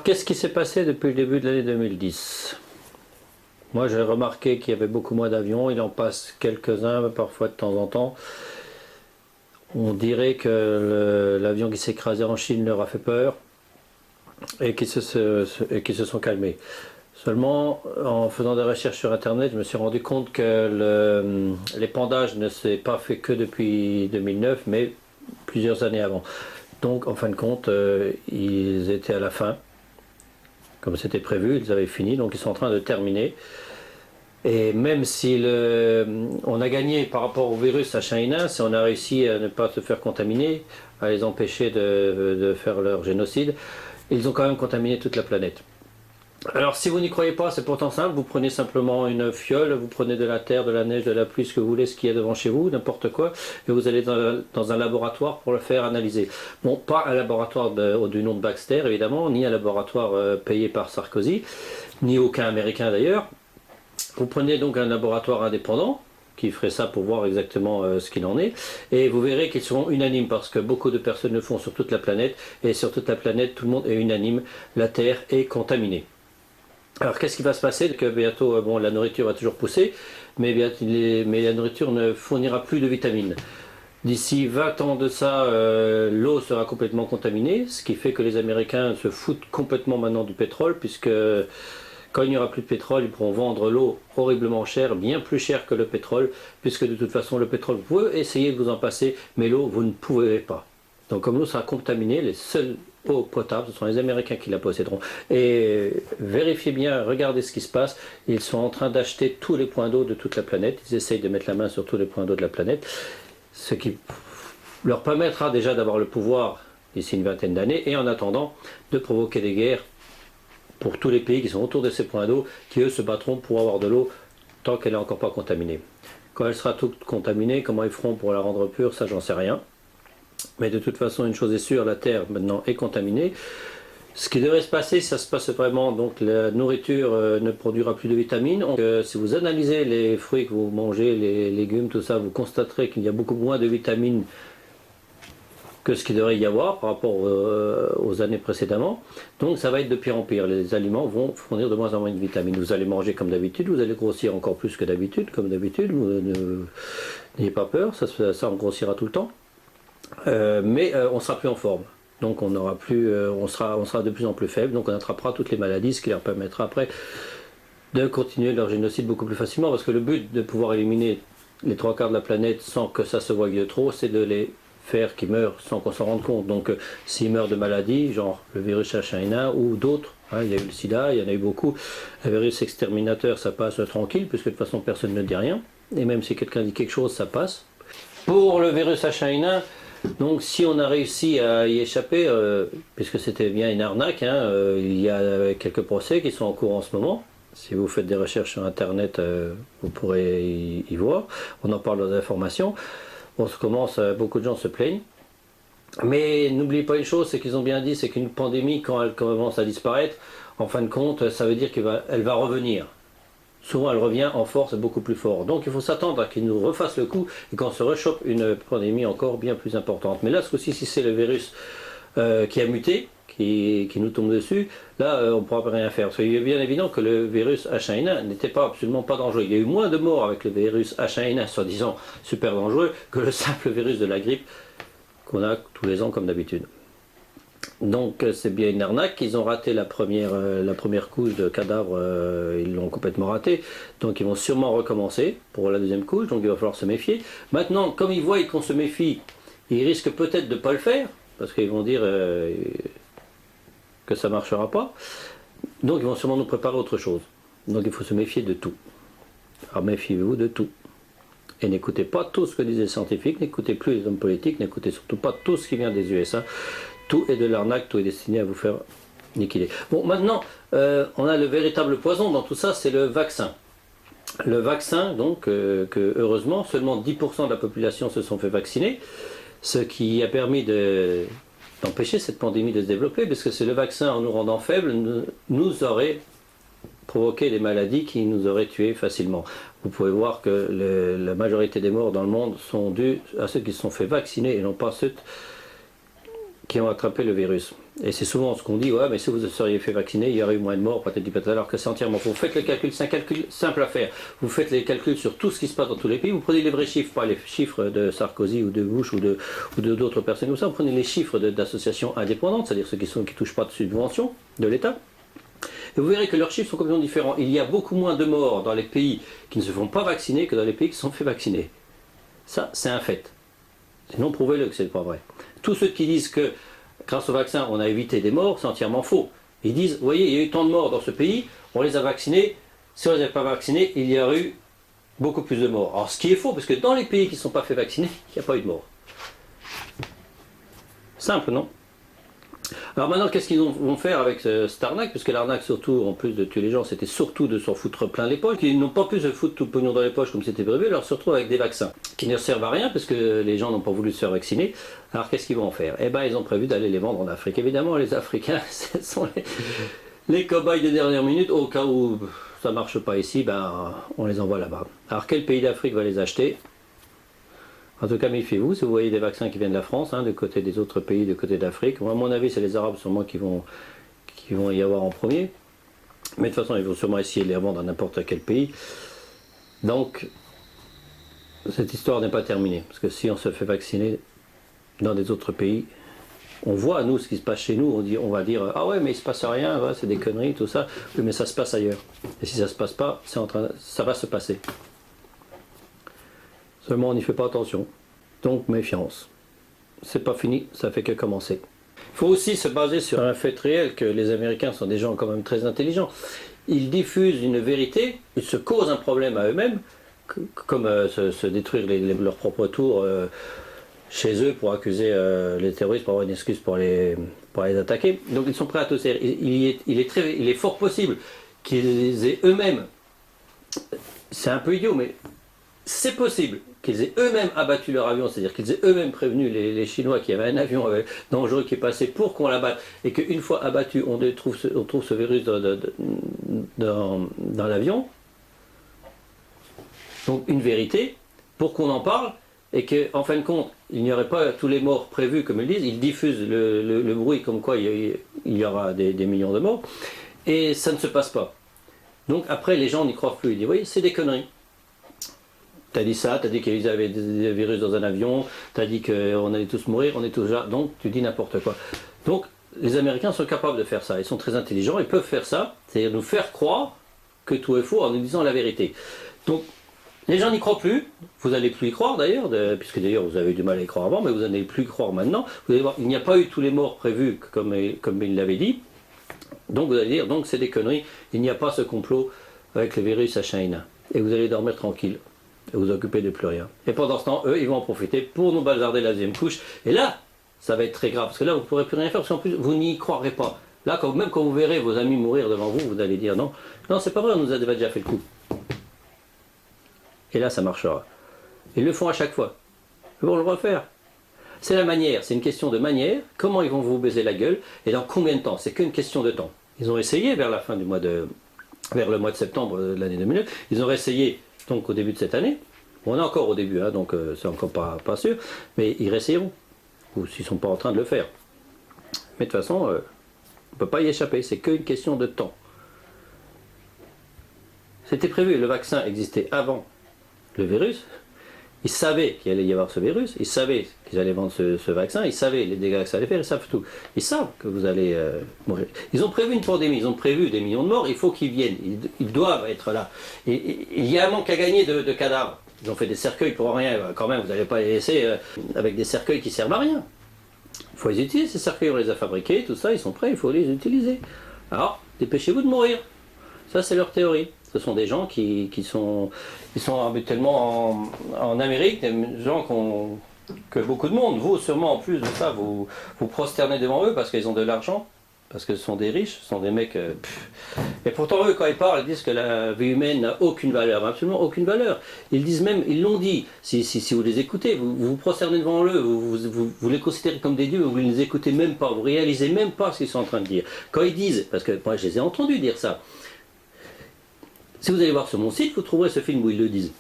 Alors, qu'est-ce qui s'est passé depuis le début de l'année 2010? Moi, j'ai remarqué qu'il y avait beaucoup moins d'avions. Il en passe quelques-uns, parfois de temps en temps. On dirait que l'avion qui s'est écrasé en Chine leur a fait peur et qu'ils se sont calmés. Seulement, en faisant des recherches sur Internet, je me suis rendu compte que l'épandage ne s'est pas fait que depuis 2009, mais plusieurs années avant. Donc, en fin de compte, ils étaient à la fin. Comme c'était prévu, ils avaient fini, donc ils sont en train de terminer. Et même si on a gagné par rapport au virus H1N1, si on a réussi à ne pas se faire contaminer, à les empêcher de faire leur génocide, ils ont quand même contaminé toute la planète. Alors si vous n'y croyez pas, c'est pourtant simple, vous prenez simplement une fiole, vous prenez de la terre, de la neige, de la pluie, ce que vous voulez, ce qu'il y a devant chez vous, n'importe quoi, et vous allez dans un laboratoire pour le faire analyser. Bon, pas un laboratoire du nom de Baxter évidemment, ni un laboratoire payé par Sarkozy, ni aucun Américain d'ailleurs. Vous prenez donc un laboratoire indépendant, qui ferait ça pour voir exactement ce qu'il en est, et vous verrez qu'ils seront unanimes, parce que beaucoup de personnes le font sur toute la planète, et sur toute la planète, tout le monde est unanime, la Terre est contaminée. Alors qu'est-ce qui va se passer? Que bientôt, bon, la nourriture va toujours pousser, mais la nourriture ne fournira plus de vitamines. D'ici 20 ans de ça, l'eau sera complètement contaminée, ce qui fait que les Américains se foutent complètement maintenant du pétrole, puisque quand il n'y aura plus de pétrole, ils pourront vendre l'eau horriblement cher, bien plus cher que le pétrole, puisque de toute façon le pétrole, vous pouvez essayer de vous en passer, mais l'eau, vous ne pouvez pas. Donc comme l'eau sera contaminée, les seules eau potable, ce sont les Américains qui la posséderont. Et vérifiez bien, regardez ce qui se passe. Ils sont en train d'acheter tous les points d'eau de toute la planète. Ils essayent de mettre la main sur tous les points d'eau de la planète, ce qui leur permettra déjà d'avoir le pouvoir d'ici une vingtaine d'années, et en attendant de provoquer des guerres pour tous les pays qui sont autour de ces points d'eau, qui eux se battront pour avoir de l'eau tant qu'elle n'est encore pas contaminée. Quand elle sera toute contaminée, comment ils feront pour la rendre pure, ça j'en sais rien. Mais de toute façon, une chose est sûre, la Terre maintenant est contaminée. Ce qui devrait se passer, ça se passe vraiment, donc la nourriture ne produira plus de vitamines. Donc, si vous analysez les fruits que vous mangez, les légumes, tout ça, vous constaterez qu'il y a beaucoup moins de vitamines que ce qu'il devrait y avoir par rapport aux années précédemment. Donc ça va être de pire en pire. Les aliments vont fournir de moins en moins de vitamines. Vous allez manger comme d'habitude, vous allez grossir encore plus que d'habitude, comme d'habitude. N'ayez pas peur, ça on grossira tout le temps. Mais on sera plus en forme, donc on sera de plus en plus faible, donc on attrapera toutes les maladies, ce qui leur permettra après de continuer leur génocide beaucoup plus facilement, parce que le but de pouvoir éliminer les 3/4 de la planète sans que ça se voie de trop, c'est de les faire qu'ils meurent sans qu'on s'en rende compte. Donc s'ils meurent de maladies, genre le virus H1N1 ou d'autres, hein, il y a eu le sida, il y en a eu beaucoup, le virus exterminateur ça passe tranquille, puisque de toute façon personne ne dit rien, et même si quelqu'un dit quelque chose ça passe. Pour le virus H1N1, donc si on a réussi à y échapper, puisque c'était bien une arnaque, hein, il y a quelques procès qui sont en cours en ce moment. Si vous faites des recherches sur Internet, vous pourrez y voir. On en parle dans les informations. Beaucoup de gens se plaignent. Mais n'oubliez pas une chose, c'est qu'ils ont bien dit, c'est qu'une pandémie, quand elle commence à disparaître, en fin de compte, ça veut dire qu'elle va revenir. Souvent elle revient en force beaucoup plus fort. Donc il faut s'attendre à qu'ils nous refassent le coup et qu'on se rechoppe une pandémie encore bien plus importante. Mais là, ce coup-ci, si c'est le virus qui a muté, qui nous tombe dessus, là on ne pourra rien faire. Parce qu'il est bien évident que le virus H1N1 n'était absolument pas dangereux. Il y a eu moins de morts avec le virus H1N1, soi-disant super dangereux, que le simple virus de la grippe qu'on a tous les ans comme d'habitude. Donc c'est bien une arnaque, ils ont raté la première couche de cadavres, ils l'ont complètement raté, donc ils vont sûrement recommencer pour la deuxième couche, donc il va falloir se méfier. Maintenant, comme ils voient qu'on se méfie, ils risquent peut-être de ne pas le faire, parce qu'ils vont dire que ça ne marchera pas, donc ils vont sûrement nous préparer autre chose. Donc il faut se méfier de tout. Alors méfiez-vous de tout. Et n'écoutez pas tout ce que disent les scientifiques, n'écoutez plus les hommes politiques, n'écoutez surtout pas tout ce qui vient des USA. Tout est de l'arnaque, tout est destiné à vous faire liquider. Bon, maintenant, on a le véritable poison dans tout ça, c'est le vaccin. Le vaccin, donc, que heureusement, seulement 10% de la population se sont fait vacciner, ce qui a permis d'empêcher cette pandémie de se développer, parce que c'est le vaccin, en nous rendant faibles, nous aurait provoqué des maladies qui nous auraient tués facilement. Vous pouvez voir que la majorité des morts dans le monde sont dues à ceux qui se sont fait vacciner et non pas ceux qui ont attrapé le virus. Et c'est souvent ce qu'on dit, ouais, mais si vous seriez fait vacciner, il y aurait eu moins de morts, peut-être du alors que c'est entièrement faux. Vous faites le calcul, c'est un calcul simple à faire. Vous faites les calculs sur tout ce qui se passe dans tous les pays, vous prenez les vrais chiffres, pas les chiffres de Sarkozy ou de Bush ou d'autres personnes comme ça, vous prenez les chiffres d'associations indépendantes, c'est-à-dire ceux qui ne touchent pas de subventions de l'État. Et vous verrez que leurs chiffres sont complètement différents. Il y a beaucoup moins de morts dans les pays qui ne se font pas vacciner que dans les pays qui se sont fait vacciner. Ça, c'est un fait. Sinon, prouvez-le que ce n'est pas vrai. Tous ceux qui disent que grâce au vaccin, on a évité des morts, c'est entièrement faux. Ils disent, vous voyez, il y a eu tant de morts dans ce pays, on les a vaccinés, si on ne les avait pas vaccinés, il y aurait eu beaucoup plus de morts. Alors, ce qui est faux, parce que dans les pays qui ne sont pas fait vacciner, il n'y a pas eu de morts. Simple, non? Alors maintenant, qu'est-ce qu'ils vont faire avec cette arnaque? Puisque l'arnaque, surtout, en plus de tuer les gens, c'était surtout de s'en foutre plein les poches. Ils n'ont pas pu se foutre tout le pognon dans les poches comme c'était prévu, alors se retrouvent avec des vaccins qui ne servent à rien, parce que les gens n'ont pas voulu se faire vacciner. Alors qu'est-ce qu'ils vont en faire? Eh bien, ils ont prévu d'aller les vendre en Afrique. Évidemment, les Africains, ce sont les cobayes des dernières minutes. Au cas où ça ne marche pas ici, ben, on les envoie là-bas. Alors quel pays d'Afrique va les acheter? En tout cas, méfiez-vous, si vous voyez des vaccins qui viennent de la France, du côté des autres pays, du côté d'Afrique. Moi, à mon avis, c'est les Arabes sûrement qui vont y avoir en premier. Mais de toute façon, ils vont sûrement essayer de les vendre à n'importe quel pays. Donc, cette histoire n'est pas terminée. Parce que si on se fait vacciner dans des autres pays, on voit, nous, ce qui se passe chez nous. On va dire, ah ouais, mais il se passe rien, ouais, c'est des conneries, tout ça. Oui, mais ça se passe ailleurs. Et si ça se passe pas, ça va se passer. Seulement, on n'y fait pas attention. Donc, méfiance. C'est pas fini, ça fait que commencer. Il faut aussi se baser sur un fait réel que les Américains sont des gens quand même très intelligents. Ils diffusent une vérité, ils se causent un problème à eux-mêmes, comme se détruire leur propre tour chez eux pour accuser les terroristes, pour avoir une excuse pour les attaquer. Donc, ils sont prêts à tout faire. Il est fort possible qu'ils aient eux-mêmes, c'est un peu idiot, mais c'est possible qu'ils aient eux-mêmes abattu leur avion, c'est-à-dire qu'ils aient eux-mêmes prévenu les Chinois qu'il y avait un avion dangereux qui est passé pour qu'on l'abatte, et qu'une fois abattu, on trouve ce virus dans l'avion. Donc une vérité, pour qu'on en parle, et qu'en fin de compte, il n'y aurait pas tous les morts prévus, comme ils disent, ils diffusent le bruit comme quoi il y aura des millions de morts, et ça ne se passe pas. Donc après, les gens n'y croient plus, ils disent, oui, c'est des conneries. T'as dit ça, t'as dit qu'ils avaient des virus dans un avion, t'as dit qu'on allait tous mourir, on est tous là, donc tu dis n'importe quoi. Donc les Américains sont capables de faire ça, ils sont très intelligents, ils peuvent faire ça, c'est-à-dire nous faire croire que tout est faux en nous disant la vérité. Donc les gens n'y croient plus, vous n'allez plus y croire d'ailleurs, puisque d'ailleurs vous avez eu du mal à y croire avant, mais vous n'allez plus y croire maintenant. Vous allez voir, il n'y a pas eu tous les morts prévus comme il l'avait dit, donc vous allez dire, donc c'est des conneries, il n'y a pas ce complot avec le virus H1N1, et vous allez dormir tranquille. Et vous occupez de plus rien. Et pendant ce temps, eux, ils vont en profiter pour nous bazarder la deuxième couche. Et là, ça va être très grave, parce que là, vous ne pourrez plus rien faire, parce qu'en plus, vous n'y croirez pas. Là, même quand vous verrez vos amis mourir devant vous, vous allez dire non, non, c'est pas vrai, on nous a déjà fait le coup. Et là, ça marchera. Ils le font à chaque fois. Ils vont le refaire. C'est la manière, c'est une question de manière. Comment ils vont vous baiser la gueule, et dans combien de temps? C'est qu'une question de temps. Ils ont essayé vers la fin du vers le mois de septembre de l'année 2009, ils ont essayé donc au début de cette année. On est encore au début, donc c'est encore pas sûr, mais ils réessayeront, ou s'ils ne sont pas en train de le faire. Mais de toute façon, on ne peut pas y échapper, c'est qu'une question de temps. C'était prévu, le vaccin existait avant le virus, ils savaient qu'il allait y avoir ce virus, ils savaient qu'ils allaient vendre ce vaccin, ils savaient les dégâts que ça allait faire, ils savent tout. Ils savent que vous allez mourir. Ils ont prévu une pandémie, ils ont prévu des millions de morts, il faut qu'ils viennent, ils doivent être là. Et il y a un manque à gagner de cadavres. Ils ont fait des cercueils pour rien, quand même, vous n'allez pas les laisser avec des cercueils qui ne servent à rien. Il faut les utiliser, ces cercueils, on les a fabriqués, tout ça, ils sont prêts, il faut les utiliser. Alors, dépêchez-vous de mourir. Ça, c'est leur théorie. Ce sont des gens qui sont habituellement en Amérique, des gens que beaucoup de monde, vous sûrement en plus de ça, vous prosternez devant eux parce qu'ils ont de l'argent, parce que ce sont des riches, ce sont des mecs... Et pourtant eux, quand ils parlent, ils disent que la vie humaine n'a aucune valeur, absolument aucune valeur. Ils disent même, ils l'ont dit, si vous les écoutez, vous vous prosternez devant eux, vous les considérez comme des dieux, vous ne les écoutez même pas, vous réalisez même pas ce qu'ils sont en train de dire. Quand ils disent, parce que moi je les ai entendus dire ça, si vous allez voir sur mon site, vous trouverez ce film où ils le disent.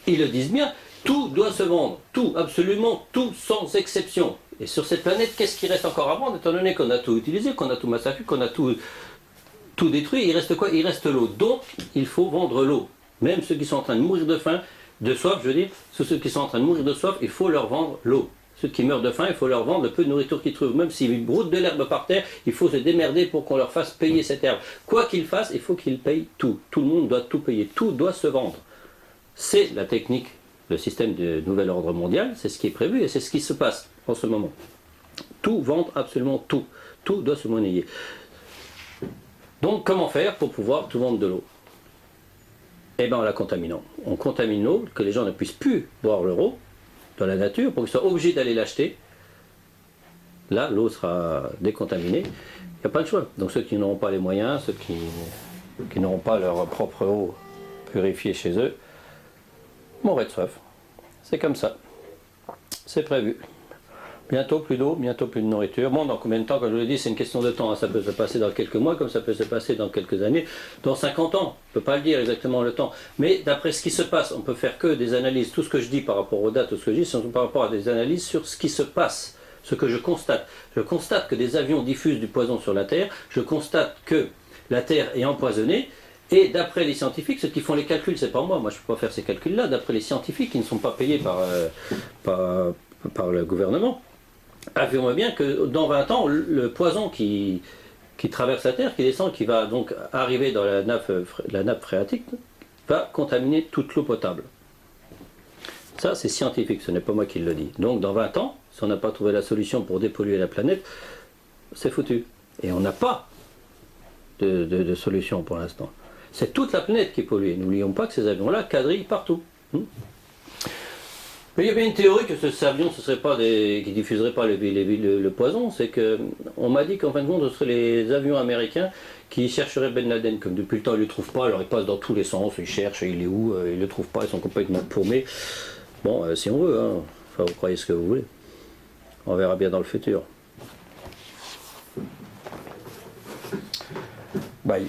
Ils le disent bien, tout doit se vendre, tout, absolument tout, sans exception. Et sur cette planète, qu'est-ce qui reste encore à vendre, étant donné qu'on a tout utilisé, qu'on a tout massacré, qu'on a tout détruit, il reste quoi? Il reste l'eau. Donc, il faut vendre l'eau. Même ceux qui sont en train de mourir de faim, de soif, je veux dire, ceux qui sont en train de mourir de soif, il faut leur vendre l'eau. Ceux qui meurent de faim, il faut leur vendre le peu de nourriture qu'ils trouvent. Même s'ils broutent de l'herbe par terre, il faut se démerder pour qu'on leur fasse payer cette herbe. Quoi qu'ils fassent, il faut qu'ils payent tout. Tout le monde doit tout payer. Tout doit se vendre. C'est la technique, le système de nouvel ordre mondial, c'est ce qui est prévu et c'est ce qui se passe en ce moment. Tout vendre, absolument tout. Tout doit se monnayer. Donc comment faire pour pouvoir tout vendre de l'eau? Eh bien en la contaminant. On contamine l'eau, que les gens ne puissent plus boire l'eau dans la nature, pour qu'ils soient obligés d'aller l'acheter. Là, l'eau sera décontaminée. Il n'y a pas de choix. Donc ceux qui n'auront pas les moyens, ceux qui n'auront pas leur propre eau purifiée chez eux, mourront de soif. C'est comme ça. C'est prévu. Bientôt plus d'eau, bientôt plus de nourriture. Bon, dans combien de temps, comme je vous l'ai dit, c'est une question de temps. Ça peut se passer dans quelques mois, comme ça peut se passer dans quelques années, dans 50 ans. On ne peut pas le dire exactement le temps. Mais d'après ce qui se passe, on peut faire que des analyses. Tout ce que je dis par rapport aux dates, tout ce que je dis, c'est par rapport à des analyses sur ce qui se passe, ce que je constate. Je constate que des avions diffusent du poison sur la Terre. Je constate que la Terre est empoisonnée. Et d'après les scientifiques, ceux qui font les calculs, c'est pas moi. Moi, je ne peux pas faire ces calculs-là. D'après les scientifiques qui ne sont pas payés par le gouvernement, affirme bien que dans 20 ans, le poison qui traverse la Terre, qui descend, qui va donc arriver dans la nappe phréatique, va contaminer toute l'eau potable. Ça, c'est scientifique, ce n'est pas moi qui le dis. Donc dans 20 ans, si on n'a pas trouvé la solution pour dépolluer la planète, c'est foutu. Et on n'a pas de solution pour l'instant. C'est toute la planète qui est polluée. N'oublions pas que ces avions-là quadrillent partout. Mais il y a bien une théorie que ces avions qui ne diffuseraient pas le poison, c'est que on m'a dit qu'en fin de compte, ce seraient les avions américains qui chercheraient Ben Laden, comme depuis le temps ils ne le trouvent pas, alors ils passent dans tous les sens, ils cherchent, il est où, ils ne le trouvent pas, ils sont complètement paumés. Bon, si on veut, hein. Enfin, vous croyez ce que vous voulez. On verra bien dans le futur. Bye.